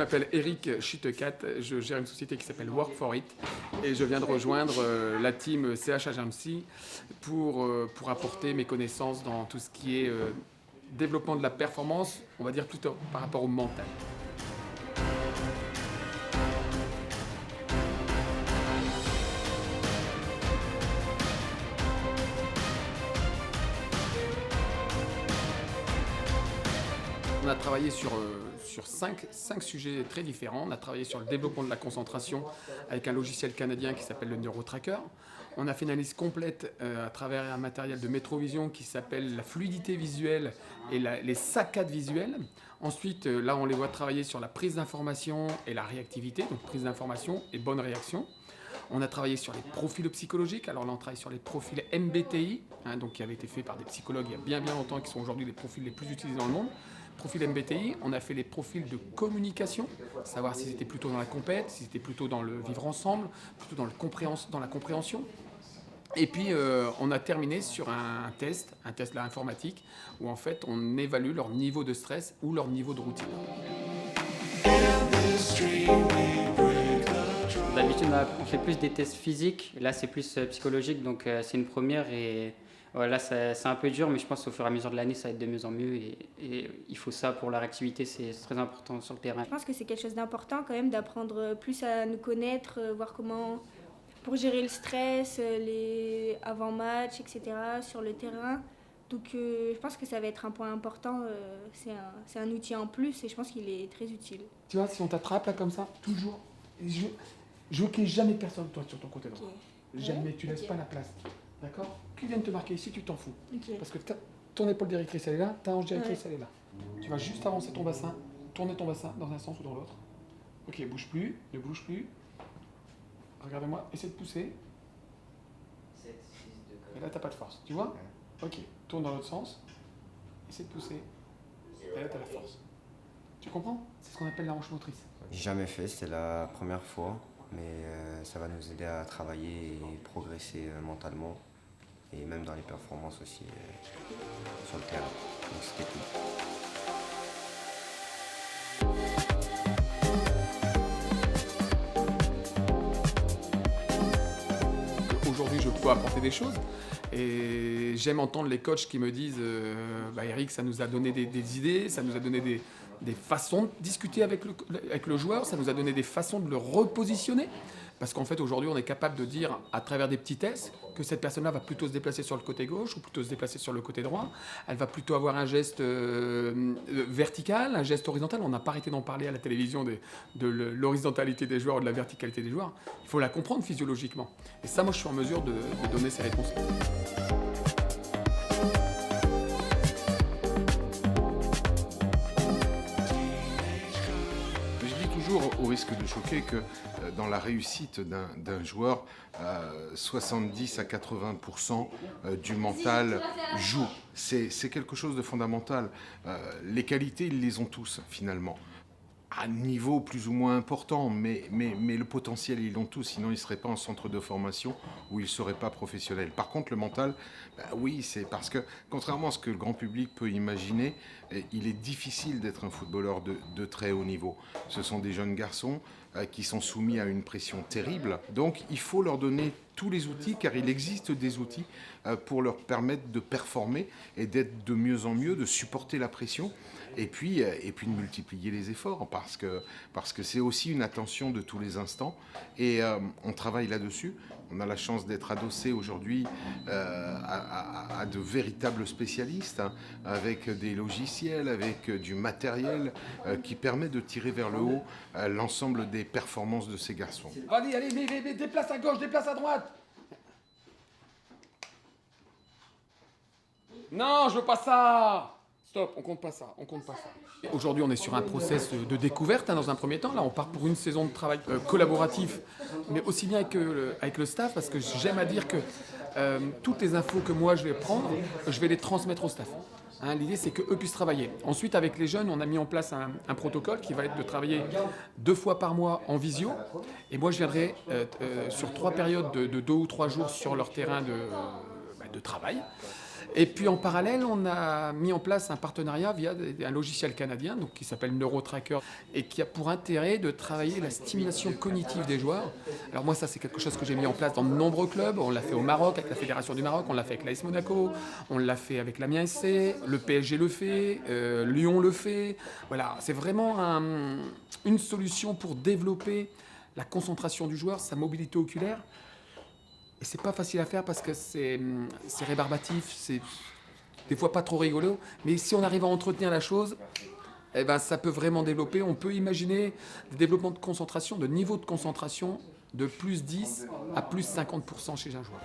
m'appelle Eric Schüttekat, je gère une société qui s'appelle Work for It et je viens de rejoindre la team CH Agency pour apporter mes connaissances dans tout ce qui est développement de la performance, on va dire plutôt par rapport au mental. On a travaillé sur 5 sujets très différents. On a travaillé sur le développement de la concentration avec un logiciel canadien qui s'appelle le NeuroTracker. On a fait une analyse complète à travers un matériel de Metrovision qui s'appelle la fluidité visuelle et les saccades visuelles. Ensuite, là, on les voit travailler sur la prise d'information et la réactivité, donc prise d'information et bonne réaction. On a travaillé sur les profils psychologiques. Alors là, on travaille sur les profils MBTI, donc qui avaient été faits par des psychologues il y a bien longtemps, qui sont aujourd'hui les profils les plus utilisés dans le monde. Profil MBTI, on a fait les profils de communication, savoir si c'était plutôt dans la compète, si c'était plutôt dans le vivre ensemble, plutôt dans la compréhension. Et puis, on a terminé sur un test là, informatique, où en fait, on évalue leur niveau de stress ou leur niveau de routine. D'habitude, on fait plus des tests physiques, là c'est plus psychologique, donc c'est une première et voilà, c'est un peu dur, mais je pense qu'au fur et à mesure de l'année, ça va être de mieux en mieux et il faut ça pour la réactivité, c'est très important sur le terrain. Je pense que c'est quelque chose d'important quand même d'apprendre plus à nous connaître, voir comment, pour gérer le stress, les avant-matchs, etc. sur le terrain. Donc je pense que ça va être un point important, c'est un outil en plus et je pense qu'il est très utile. Tu vois, si on t'attrape là comme ça, toujours, je veux qu'il n'y ait jamais personne toi sur ton côté droit. Okay. Jamais, tu laisses pas la place. D'accord? Qui vient de te marquer ici, tu t'en fous. Okay. Parce que ton épaule directrice, elle est là, ta hanche directrice, elle est là. Tu vas juste avancer ton bassin, tourner ton bassin dans un sens ou dans l'autre. Ok, bouge plus, ne bouge plus. Regardez-moi, essaie de pousser. 7, 6, 2, et là, t'as pas de force, tu vois? Ok, tourne dans l'autre sens. Essaie de pousser. Et là, t'as la force. Tu comprends? C'est ce qu'on appelle la hanche motrice. J'ai jamais fait, c'était la première fois. Mais ça va nous aider à travailler et progresser mentalement et même dans les performances aussi sur le terrain. Donc c'était tout. Aujourd'hui, je peux apporter des choses et j'aime entendre les coachs qui me disent Eric, ça nous a donné des idées, ça nous a donné des façons de discuter avec le joueur, ça nous a donné des façons de le repositionner. Parce qu'en fait, aujourd'hui, on est capable de dire, à travers des petits tests, que cette personne-là va plutôt se déplacer sur le côté gauche ou plutôt se déplacer sur le côté droit. Elle va plutôt avoir un geste vertical, un geste horizontal. On n'a pas arrêté d'en parler à la télévision de l'horizontalité des joueurs ou de la verticalité des joueurs. Il faut la comprendre physiologiquement. Et ça, moi, je suis en mesure de donner ces réponses. Au risque de choquer que dans la réussite d'un joueur, 70 à 80% du mental joue. C'est quelque chose de fondamental. Les qualités, ils les ont tous finalement. À un niveau plus ou moins important, mais le potentiel, ils l'ont tous, sinon ils ne seraient pas en centre de formation ou ils ne seraient pas professionnels. Par contre, le mental, oui, c'est parce que, contrairement à ce que le grand public peut imaginer, il est difficile d'être un footballeur de très haut niveau. Ce sont des jeunes garçons qui sont soumis à une pression terrible, donc il faut leur donner tous les outils, car il existe des outils pour leur permettre de performer et d'être de mieux en mieux, de supporter la pression et puis de multiplier les efforts parce que c'est aussi une attention de tous les instants et on travaille là-dessus. On a la chance d'être adossé aujourd'hui à de véritables spécialistes avec des logiciels, avec du matériel qui permet de tirer vers le haut l'ensemble des performances de ces garçons. Allez, déplace à gauche, déplace à droite. Non, je veux pas ça. Stop, on compte pas ça. Aujourd'hui, on est sur un process de découverte dans un premier temps. Là, on part pour une saison de travail collaboratif, mais aussi bien avec le staff, parce que j'aime à dire que toutes les infos que moi je vais prendre, je vais les transmettre au staff. L'idée, c'est qu'eux puissent travailler. Ensuite, avec les jeunes, on a mis en place un protocole qui va être de travailler 2 fois par mois en visio. Et moi, je viendrai sur 3 périodes de 2 ou 3 jours sur leur terrain de travail. Et puis en parallèle, on a mis en place un partenariat via un logiciel canadien donc, qui s'appelle NeuroTracker et qui a pour intérêt de travailler la stimulation cognitive des joueurs. Alors moi, ça c'est quelque chose que j'ai mis en place dans de nombreux clubs. On l'a fait au Maroc avec la Fédération du Maroc, on l'a fait avec l'AS Monaco, on l'a fait avec l'Amiens SC, le PSG le fait, Lyon le fait. Voilà, c'est vraiment une solution pour développer la concentration du joueur, sa mobilité oculaire. Et c'est pas facile à faire parce que c'est rébarbatif, c'est des fois pas trop rigolo. Mais si on arrive à entretenir la chose, eh ben, ça peut vraiment développer. On peut imaginer des développements de concentration, de niveau de concentration de plus 10 à plus 50% chez un joueur.